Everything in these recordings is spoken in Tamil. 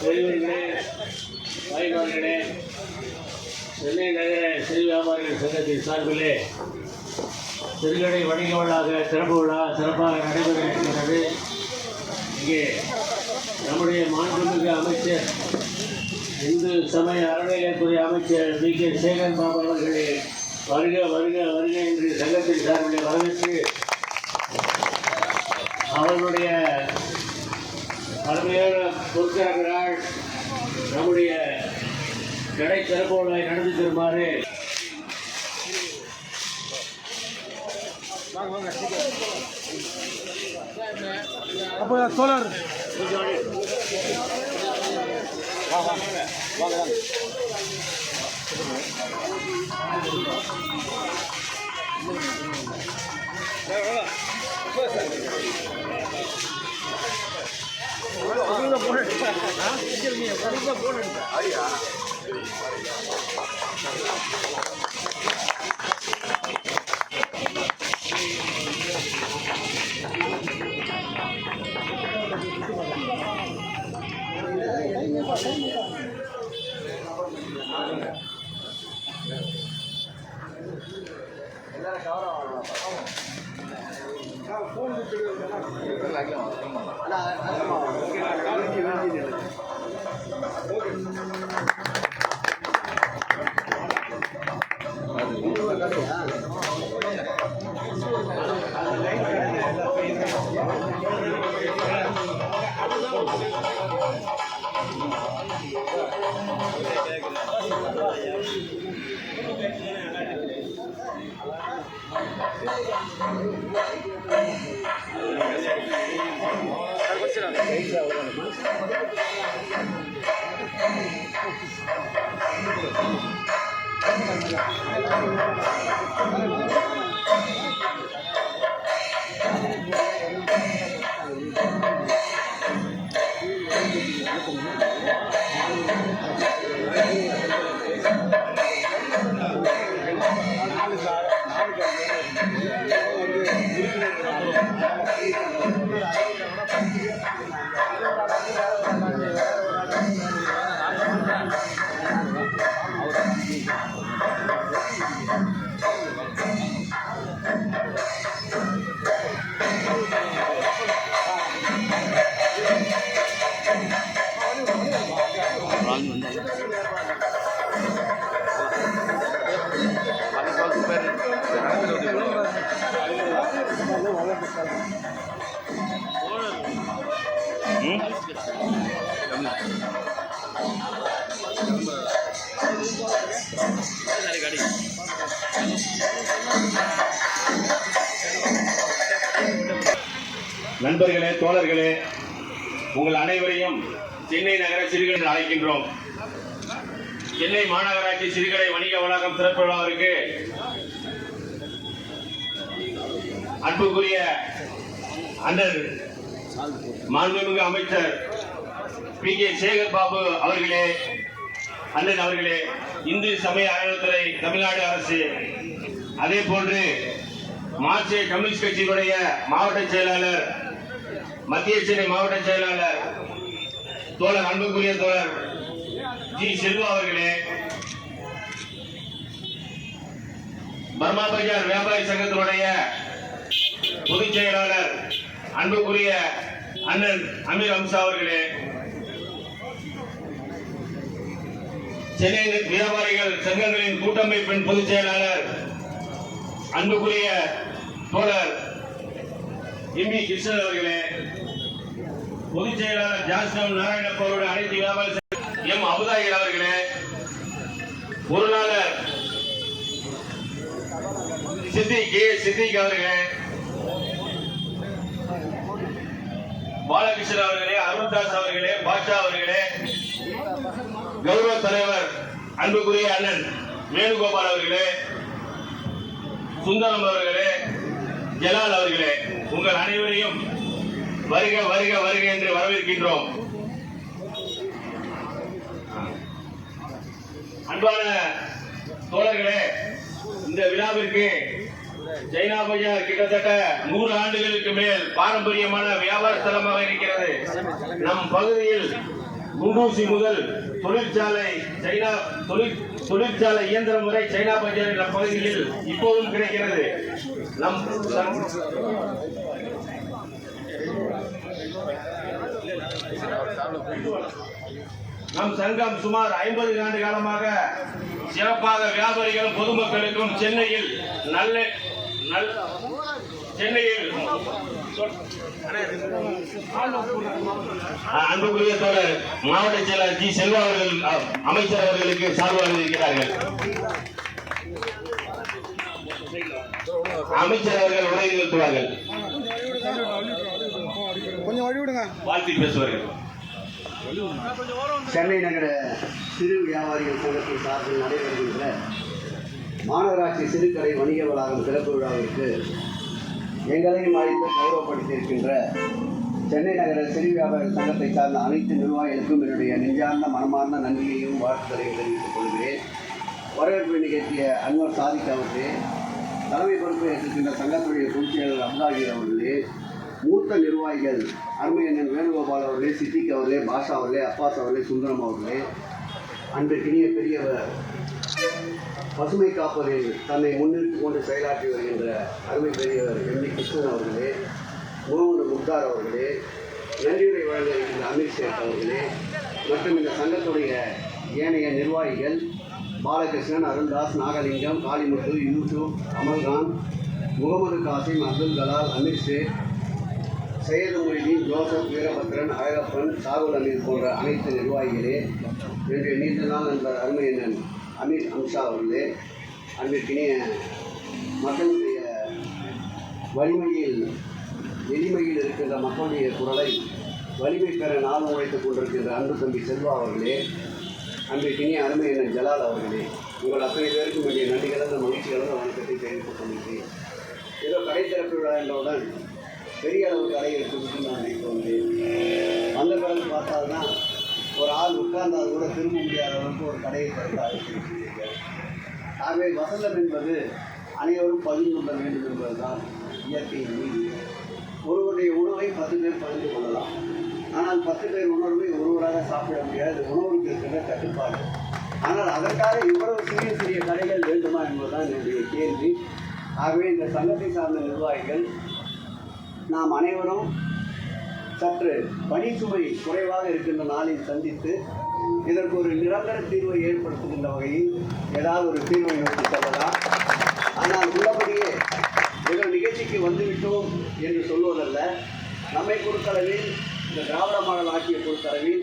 பெரியவர்களே, தாய்மார்களே, சென்னை நகர சிறு வியாபாரிகள் சங்கத்தின் சார்பிலே சிறுகடை வணிக விழாக திறப்பு விழா சிறப்பாக நடைபெற இருக்கிறது. இங்கே நம்முடைய மாண்புமிகு அமைச்சர் இந்து சமய அறநிலையத்துறை அமைச்சர் கே சேகர் பாபு அவர்களே வருக வருக வருக என்று சங்கத்தின் சார்பிலே வரவேற்று அவர்களுடைய அருமையான பொறுக்கிறார்கள். நம்முடைய கடை திறப்பு விழாவை நடந்து தருமாறு தோழர் நண்பர்களே, தோழர்களே, உங்கள் அனைவரையும் சென்னை நகர சிறுகடை அழைக்கின்றோம். சென்னை மாநகராட்சி சிறுகடை வணிக வளாகம் சிறப்பு விழாவிற்கு அன்புக்குரிய அண்ணன் மாண்புமிகு அமைச்சர் கே சேகர் பாபு அவர்களே, அண்ணன் அவர்களே, இந்து சமய அறநிலையத்துறை தமிழ்நாடு அரசு, அதே போன்று மார்க்சிய கம்யூனிஸ்ட் கட்சியினுடைய மாவட்ட செயலாளர், மத்திய சென்னை மாவட்ட செயலாளர் தோழர் அன்புக்குரிய தோழர் ஜி செல்வா அவர்களே, பர்மா பஜார் வியாபாரி சங்கத்தினுடைய பொதுச் செயலாளர் அன்புக்குரிய அண்ணன் அமீர் அம்சா அவர்களே, சென்னை வியாபாரிகள் சங்கங்களின் கூட்டமைப்பின் பொதுச் செயலாளர் அன்புக்குரிய தோழர் எம்பி கிருஷ்ணன் அவர்களே, பொதுச் செயலாளர் ஜாஸ்டம் நாராயணப்போருடைய அனைத்து வியாபாரி எம் அபுதாகிர் அவர்களே, பொருளாளர் சித்திக் அவர்களே, பாலகிருஷ்ணன் அவர்களே, அருண்தாஸ் அவர்களே, பாட்ஷா அவர்களே, கௌரவ தலைவர் அன்புக்குரிய அண்ணன் வேணுகோபால் அவர்களே, சுந்தரம் அவர்களே, ஜலால் அவர்களே, உங்கள் அனைவரையும் வருக வருக வருக என்று வரவேற்கின்றோம். அன்பான தோழர்களே, இந்த விழாவிற்கு சைனா பஜார் கிட்டத்தட்ட 100 ஆண்டுகளுக்கு மேல் பாரம்பரியமான வியாபார ஸ்தலமாக இருக்கிறது. நம் பகுதியில் குண்டூசி முதல் தொழிற்சாலை தொழிற்சாலை இயந்திரம் முறை சைனா பஞ்சாயத்து நம் பகுதியில் இப்போதும் கிடைக்கிறது. நம் சங்கம் சுமார் 50 ஆண்டு காலமாக சிறப்பாக வியாபாரிகளும் பொதுமக்களுக்கும் சென்னையில் அன்புக்குரிய தோழர் மாவட்ட செயலாளர் ஜி செல்வா அவர்கள் அமைச்சர் அவர்களுக்கு சார்பாக இருக்கிறார்கள். அமைச்சர் அவர்கள் உரை நிறுத்துவார்கள். கொஞ்சம் வழி விடுங்க. வாழ்த்தி பேசுவார்கள். சென்னை நகர சிறு வியாபாரிகள் சங்கத்தின் சார்பில் நடைபெறுகின்ற மாநகராட்சி சிறுகடை வணிக வளாகம் திறப்பு விழாவிற்கு எங்களையும் அழைத்து கௌரவப்படுத்தியிருக்கின்ற சென்னை நகர சிறு வியாபாரி சங்கத்தை சார்ந்த அனைத்து நிர்வாகிகளுக்கும் என்னுடைய நெஞ்சார்ந்த மனமார்ந்த நன்றியையும் வாழ்த்துக்களையும் தெரிவித்துக் கொள்கிறேன். வரவேற்பு நிகழ்த்திய அன்வர் சாதிக் அவர்களே, தலைமை பொறுப்பை ஏற்றிருக்கின்ற சங்கத்துடைய பொதுச் செயலர் அப்தாஜி அவர்களே, மூத்த நிர்வாகிகள் அருமையண்ணன் வேணுகோபால் அவர்களே, சித்திக் அவர்களே, பாஷா அவர்களே, அப்பாஸ் அவர்களே, சுந்தரம் அவர்களே, அன்றைக்கினிய பெரியவர் பசுமை காப்பதில் தன்னை முன்னிறுத்திக் கொண்டு செயலாற்றி வருகின்ற அருமை பெரியவர் எம்.டி. கிருஷ்ணன் அவர்களே, முகமது முக்தார் அவர்களே, நன்றியுரை வழங்க இருக்கின்ற அமீர் ஷேக் அவர்களே மற்றும் இந்த சங்கத்துடைய ஏனைய நிர்வாகிகள் பாலகிருஷ்ணன், அருள்தாஸ், நாகலிங்கம், காளிமுத்து, யூசுப், அமல்கான், முகமது காசிம், அப்துல் கலால், அமீர் ஷேக், சையது மொய்தீன், ஜோசப், வீரபத்ரன், அழகப்பன், சாகுல் அமீர் போன்ற அனைத்து நிர்வாகிகளே, இன்றைய நீண்ட நாள் நண்பர் அருமையண்ணன் அமீர் அம்ஷா அவர்களே, அன்றைக்கினிய மக்களுடைய வலிமையில் எளிமையில் இருக்கின்ற மக்களுடைய குரலை வலிமை பெற நாளும் உழைத்துக் கொண்டிருக்கின்ற அன்பு தம்பி செல்வா அவர்களே, அன்றைக்கினிய அருமையண்ணன் ஜலால் அவர்களே, உங்கள் அத்தனை பேருக்கும் வேண்டிய நன்றி கலந்த மகிழ்ச்சி கலந்த வணக்கத்தை தெரிவித்துக் கொள்கிறேன். ஏதோ கடை திறப்பு விழா என்றவுடன் பெரிய அளவு கடை இருக்குன்னு நான் நினைத்து வந்தேன். அந்த பிறகு பார்த்தால்தான் ஒரு ஆள் உட்கார்ந்தால் கூட திரும்ப முடியாத அளவுக்கு ஒரு கடையை திறந்தார்கள். ஆகவே வசந்தம் என்பது அனைவரும் பகிர்ந்து கொள்ள வேண்டும் என்பதுதான் இயற்கையின் நீதி. ஒருவருடைய உணவை 10 பேர் பகிர்ந்து கொள்ளலாம். ஆனால் 10 பேர் உணர்வை ஒருவராக சாப்பிட முடியாது. உணவுக்கு இருக்கின்ற கட்டுப்பாடு. ஆனால் அதற்காக இவ்வளவு சிறிய சிறிய கடைகள் வேண்டுமா என்பதுதான் என்னுடைய கேள்வி. ஆகவே இந்த சங்கத்தை சார்ந்த நிர்வாகிகள் நாம் அனைவரும் சற்று பணிச்சுமை குறைவாக இருக்கின்ற நாளில் சந்தித்து இதற்கு ஒரு நிரந்தர தீர்வை ஏற்படுத்துகின்ற வகையில் ஏதாவது ஒரு தீர்வை நோக்கி செல்லலாம். ஆனால் உள்ளபடியே ஏதோ நிகழ்ச்சிக்கு வந்துவிட்டோம் என்று சொல்வதல்ல. நம்மை பொறுத்தளவில் இந்த திராவிட மாடல் ஆட்சியை பொறுத்தளவில்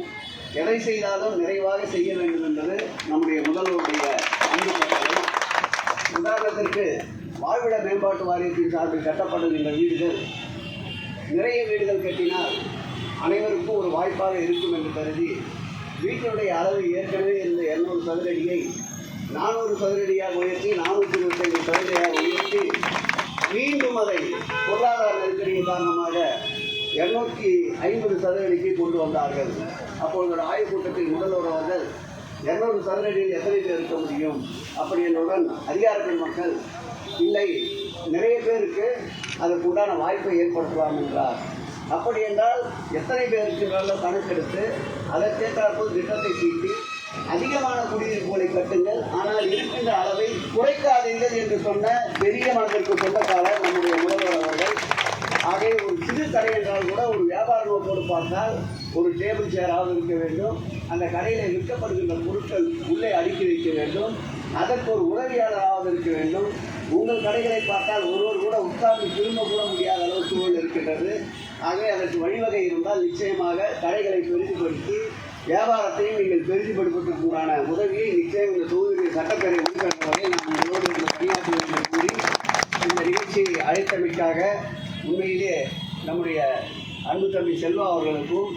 எதை செய்தாலும் நிறைவாக செய்ய வேண்டும் என்பது நம்முடைய முதல்வருடைய அன்பு கட்டளை. உதாரணத்திற்கு வாழ்விட மேம்பாட்டு வாரியத்தின் சார்பில் கட்டப்படுகின்ற வீடுகள் நிறைய வீடுகள் கட்டினால் அனைவருக்கும் ஒரு வாய்ப்பாக இருக்கும் என்று கருதி வீட்டினுடைய அளவு ஏற்கனவே இருந்த 200 சதுரடியை 400 சதுரடியாக உயர்த்தி 425 சதுரடியாக உயர்த்தி மீண்டும் அதை பொருளாதார நெருக்கடியின் காரணமாக 250 சதுரடிக்கு கொண்டு வந்தார்கள். அப்பொழுது ஆய்வுக் கூட்டத்தில் முதல்வர் அவர்கள் 200 சதுரடியில் எத்தனை பேர் இருக்க முடியும் அப்படி என்னுடன் அதிகாரத்தின் மக்கள் இல்லை, நிறைய பேருக்கு அதற்கு உண்டான வாய்ப்பை ஏற்படுத்தலாம் என்றார். அப்படி என்றால் எத்தனை பேருக்கு நல்ல கணக்கெடுத்து அதற்கேற்றாற்போல் திட்டத்தை தீட்டி அதிகமான குடியிருப்புகளை கட்டுங்கள், ஆனால் இருக்கின்ற அளவை குறைக்காதீர்கள் என்று சொன்ன பெரிய மனதிற்கு சொந்தக்காரர் நம்முடைய முதல்வர் அவர்கள். ஆகவே ஒரு சிறு கடை என்றால் கூட ஒரு வியாபார நோக்கோடு பார்த்தால் ஒரு டேபிள் சேராவது இருக்க வேண்டும். அந்த கடையில் விற்கப்படுகின்ற பொருட்கள் உள்ளே அடுக்கி வைக்க வேண்டும். அதற்கு ஒரு உதவியாளராவது இருக்க வேண்டும். உங்கள் கடைகளை பார்த்தால் ஒருவர் கூட உட்கார்ந்து திரும்ப கூட முடியாத அளவு சூழல் இருக்கின்றது. ஆகவே அதற்கு வழிவகை இருந்தால் நிச்சயமாக கடைகளை பெரிதுபடுத்தி வியாபாரத்தையும் நீங்கள் பெரிதுபடுத்துவதற்குண்டான உதவியை நிச்சயம் இந்த தொகுதியில் சட்டப்பேரவை உறுப்பினர் வகையில் நாம் உங்களோடு இந்த பணியாற்றி என்று கூறி இந்த நிகழ்ச்சியை அழைத்தமைக்காக உண்மையிலே நம்முடைய அன்பு தம்பி செல்வா அவர்களுக்கும்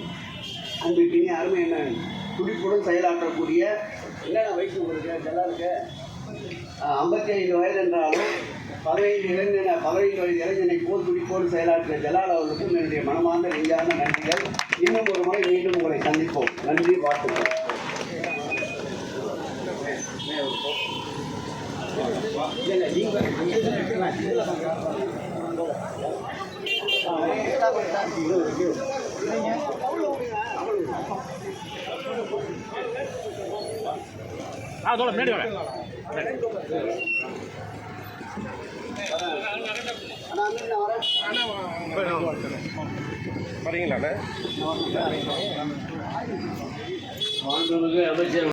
அன்றைக்கினே அருமை என்ன துடிப்புடன் செயலாற்றக்கூடிய என்னென்ன வயசு உங்களுக்கு ஜலாலுக்கு 55 வயது என்றாலும் 15 வயது இளைஞனை போல் துடிப்போடு செயலாற்றிய ஜலால் அவர்களுக்கும் என்னுடைய மனமார்ந்த நெஞ்சார்ந்த நன்றிகள். இன்னும் ஒரு முறை மீண்டும் உங்களை சந்திப்போம். நன்றி, வாழ்த்துக்கள். நீங்கள் அண்ணா அங்கே வரேன் வரீங்களாண்ணே? மாண்புமிகு அமைச்சர்